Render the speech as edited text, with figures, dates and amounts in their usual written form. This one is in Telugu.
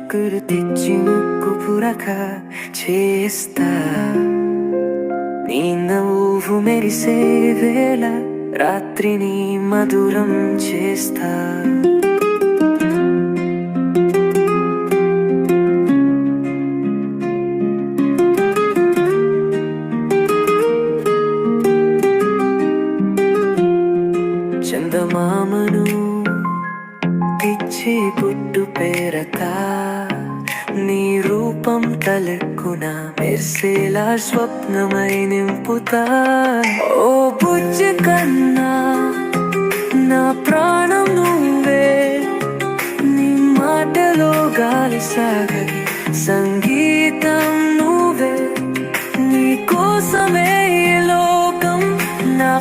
చుక్కులు తెచ్చి ముక్కు పురక చేస్తా. నీ నవ్వు మెరిసే వేళ రాత్రిని మధురం చేస్తా. చందమామను తెచ్చి పుట్టు పేరతా. నీ రూపం తలెక్కున మెరిసేలా స్వప్నమై నింపుతా. ఓ బుజ్జి కన్నా నా ప్రాణం నువ్వే. నీ మాటలో గాలి సాగని సంగీతం నువ్వే. నీ కోసమే ఈ లోకం నా